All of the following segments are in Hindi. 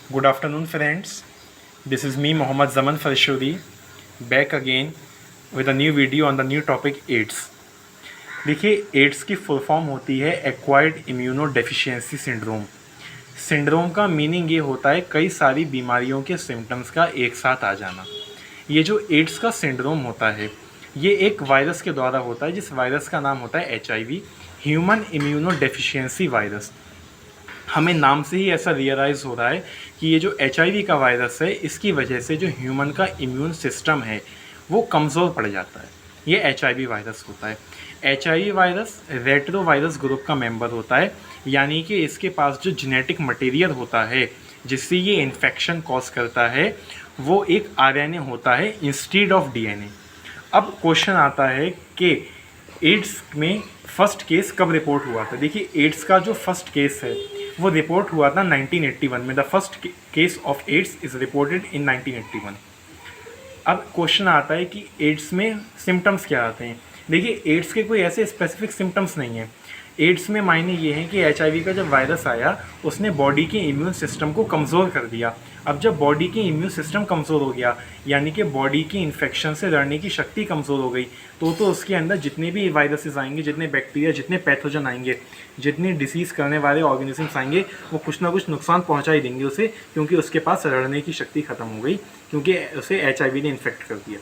Good afternoon, friends. This is me, Mohammad Zaman Farshudi, back again with a new video on the new topic AIDS. देखिए, एड्स की फुल फॉर्म होती है acquired immuno deficiency syndrome. Syndrome का मीनिंग ये होता है कई सारी बीमारियों के सिम्टम्स का एक साथ आ जाना। ये जो एड्स का सिंड्रोम होता है ये एक वायरस के द्वारा होता है, जिस वायरस का नाम होता है HIV, human immuno deficiency virus. हमें नाम से ही ऐसा रियलाइज़ हो रहा है कि ये जो HIV का वायरस है इसकी वजह से जो ह्यूमन का इम्यून सिस्टम है वो कमज़ोर पड़ जाता है। ये HIV वायरस होता है। HIV virus retro virus group का मेंबर होता है, यानी कि इसके पास जो जेनेटिक मटेरियल होता है जिससे ये इन्फेक्शन कॉज करता है वो एक RNA होता है इंस्टीड ऑफ DNA। अब क्वेश्चन आता है कि एड्स में फर्स्ट केस कब रिपोर्ट हुआ था। देखिए, एड्स का जो फर्स्ट केस है वो रिपोर्ट हुआ था 1981 में। The first case of AIDS is reported in 1981। अब क्वेश्चन आता है कि एड्स में सिम्टम्स क्या आते हैं। देखिए, एड्स के कोई ऐसे स्पेसिफिक सिम्टम्स नहीं हैं। एड्स में मायने ये हैं कि HIV का जब वायरस आया उसने बॉडी के इम्यून सिस्टम को कमज़ोर कर दिया। अब जब बॉडी की इम्यून सिस्टम कमज़ोर हो गया, यानी कि बॉडी की इन्फेक्शन से लड़ने की शक्ति कमज़ोर हो गई, तो उसके अंदर जितने भी वायरसेस आएंगे, जितने बैक्टीरिया, जितने पैथोजन आएंगे, जितने डिसीज़ करने वाले ऑर्गेनिजम्स आएंगे, वो कुछ ना कुछ नुकसान पहुँचा ही देंगे उसे, क्योंकि उसके पास लड़ने की शक्ति ख़त्म हो गई, क्योंकि उसे HIV ने इन्फेक्ट कर दिया।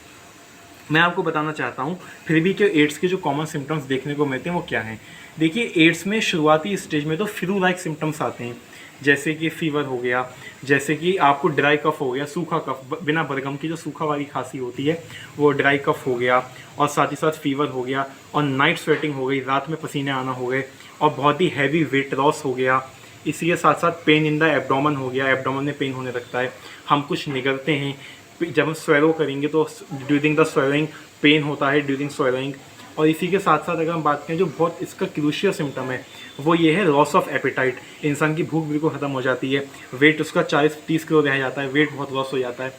मैं आपको बताना चाहता हूँ फिर भी कि एड्स के जो कॉमन सिम्टम्स देखने को मिलते हैं वो क्या हैं। देखिए, एड्स में शुरुआती स्टेज में तो फ्लू लाइक सिम्टम्स आते हैं, जैसे कि फीवर हो गया, जैसे कि आपको ड्राई कफ हो गया, सूखा कफ, बिना बलगम की जो सूखा वाली खांसी होती है वो ड्राई कफ हो गया, और साथ ही साथ फीवर हो गया, और नाइट स्वेटिंग हो गई, रात में पसीने आना हो गए, और बहुत ही हैवी वेट लॉस हो गया। इसी के साथ साथ पेन इन द एब्डोमेन हो गया, एब्डोमेन में पेन होने लगता है, हम कुछ निगलते हैं, जब हम स्वेलो करेंगे तो ड्यूरिंग द स्वेलिंग पेन होता है ड्यूरिंग स्वेलिंग। और इसी के साथ साथ अगर हम बात करें जो बहुत इसका क्रूशियल सिम्टम है वो ये है लॉस ऑफ एपेटाइट। इंसान की भूख बिल्कुल ख़त्म हो जाती है, वेट उसका 40-30 किलो रह जाता है, वेट बहुत लॉस हो जाता है।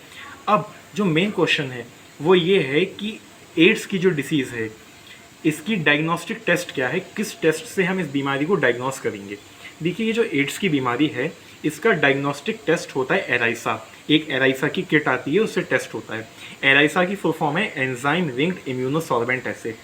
अब जो मेन क्वेश्चन है वो ये है कि एड्स की जो डिसीज़ है इसकी डायग्नोस्टिक टेस्ट क्या है, किस टेस्ट से हम इस बीमारी को डायग्नोस करेंगे। देखिए, ये जो एड्स की बीमारी है इसका डायग्नोस्टिक टेस्ट होता है एराइसा। एक एराइसा की किट आती है, उससे टेस्ट होता है। एराइसा की फुल फॉर्म है एंजाइम लिंक्ड इम्यूनोसॉल्वेंट एसे।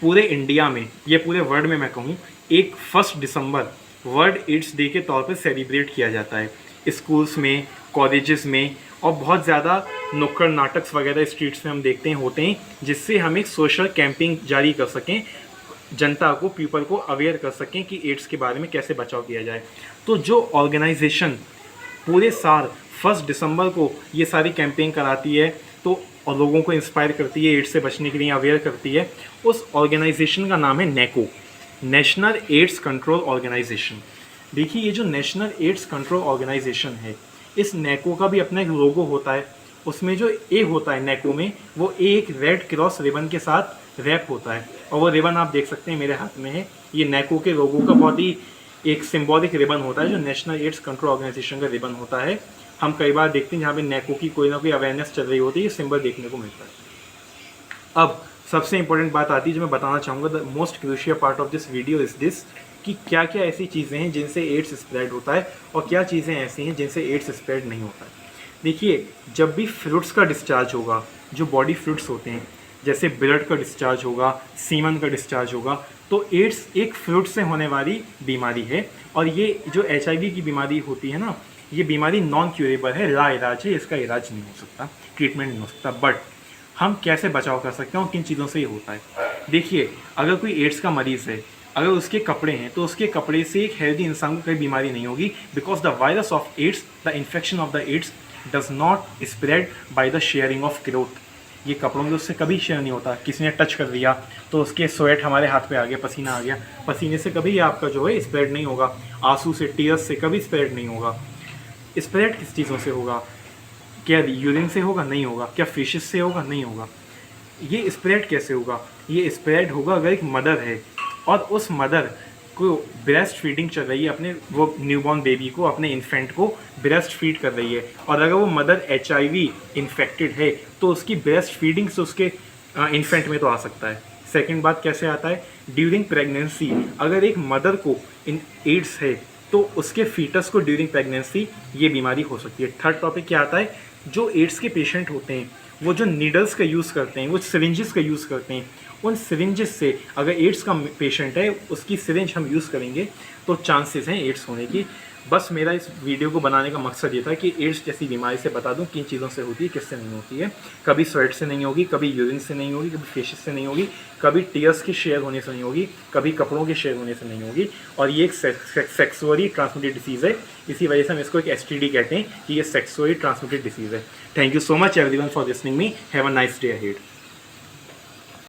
पूरे इंडिया में, ये पूरे वर्ल्ड में मैं कहूँ, एक 1 दिसंबर वर्ल्ड एड्स डे के तौर पर सेलिब्रेट किया जाता है स्कूल्स में, कॉलेजेस में, और बहुत ज़्यादा नुक्कड़ नाटक वगैरह स्ट्रीट्स में हम देखते हैं होते हैं, जिससे हम एक सोशल कैंपिंग जारी कर सकें, जनता को, पीपल को अवेयर कर सकें कि एड्स के बारे में कैसे बचाव किया जाए। तो जो ऑर्गेनाइजेशन पूरे साल 1 दिसंबर को ये सारी कैंपेन कराती है तो और लोगों को इंस्पायर करती है, एड्स से बचने के लिए अवेयर करती है, उस ऑर्गेनाइजेशन का नाम है नेको, नेशनल एड्स कंट्रोल ऑर्गेनाइजेशन। देखिए, ये जो नेशनल एड्स कंट्रोल ऑर्गेनाइजेशन है, इस नेको का भी अपना एक लोगो होता है। उसमें जो ए होता है नेको में, वो एक रेड क्रॉस रिबन के साथ रैप होता है, और वो रिबन आप देख सकते हैं मेरे हाथ में है। ये नेको के लोगो का बहुत ही एक सिंबॉलिक रिबन होता है, जो नेशनल एड्स कंट्रोल ऑर्गेनाइजेशन का रिबन होता है। हम कई बार देखते हैं जहाँ पे नेको की कोई ना कोई अवेयरनेस चल रही होती है, ये सिंबल देखने को मिलता है। अब सबसे इंपॉर्टेंट बात आती है जो मैं बताना चाहूँगा, the most crucial part of this video is this, कि क्या क्या ऐसी चीज़ें हैं जिनसे एड्स स्प्रेड होता है और क्या चीज़ें ऐसी हैं जिनसे एड्स स्प्रेड नहीं होता है। देखिए, जब भी फ्लूइड्स का डिस्चार्ज होगा, जो बॉडी फ्लूइड्स होते हैं, जैसे ब्लड का डिस्चार्ज होगा, सीमन का डिस्चार्ज होगा, तो एड्स एक फ्लूइड से होने वाली बीमारी है। और ये जो HIV की बीमारी होती है ना, ये बीमारी नॉन क्यूरेबल है, लाइलाज है, इसका इलाज नहीं हो सकता, ट्रीटमेंट नहीं हो सकता। बट हम कैसे बचाव कर सकते हैं और किन चीज़ों से ये होता है। देखिए, अगर कोई एड्स का मरीज़ है, अगर उसके कपड़े हैं तो उसके कपड़े से एक हेल्दी इंसान को कोई बीमारी नहीं होगी, because the virus of AIDS, the infection of the AIDS does not spread by the sharing of cloth. ये कपड़ों में उससे कभी शेयर नहीं होता। किसी ने टच कर दिया तो उसके स्वेट हमारे हाथ पे आ गया, पसीना आ गया, पसीने से कभी आपका जो है स्प्रेड नहीं होगा, आंसू से, टीयर्स से कभी स्प्रेड नहीं होगा। स्प्रेड किस चीज़ों से होगा? क्या यूरिन से होगा? नहीं होगा। क्या फिशेस से होगा? नहीं होगा। ये स्प्रेड कैसे होगा? ये स्प्रेड होगा अगर एक मदर है और उस मदर को ब्रेस्ट फीडिंग चल रही है, अपने वो न्यूबॉर्न बेबी को, अपने इन्फेंट को ब्रेस्ट फीड कर रही है, और अगर वो मदर HIV इन्फेक्टेड है तो उसकी ब्रेस्ट फीडिंग से उसके इन्फेंट में तो आ सकता है। सेकंड बात कैसे आता है? ड्यूरिंग प्रेगनेंसी, अगर एक मदर को एड्स है तो उसके फीटस को ड्यूरिंग प्रेगनेंसी ये बीमारी हो सकती है। थर्ड टॉपिक क्या आता है, जो एड्स के पेशेंट होते हैं वो जो नीडल्स का यूज़ करते हैं, वो सिरिंजेस का यूज़ करते हैं, उन सिरिंजेस से अगर एड्स का पेशेंट है उसकी सिरिंज हम यूज़ करेंगे तो चांसेस हैं एड्स होने की। बस मेरा इस वीडियो को बनाने का मकसद ये था कि एड्स जैसी बीमारी से बता दूं किन चीज़ों से होती है, किससे नहीं होती है। कभी स्वेट से नहीं होगी, कभी यूरिन से नहीं होगी, कभी फेशिस से नहीं होगी, कभी टीयर्स के शेयर होने से नहीं होगी, कभी कपड़ों के शेयर होने से नहीं होगी। और ये एक सेक्सुअली ट्रांसमिटेड डिसीज़ है, इसी वजह से हम इसको एक STD कहते हैं कि ये सेक्सुअली ट्रांसमिटेड डिसीज़ है। Thank you so much everyone for listening me. Have a nice day ahead.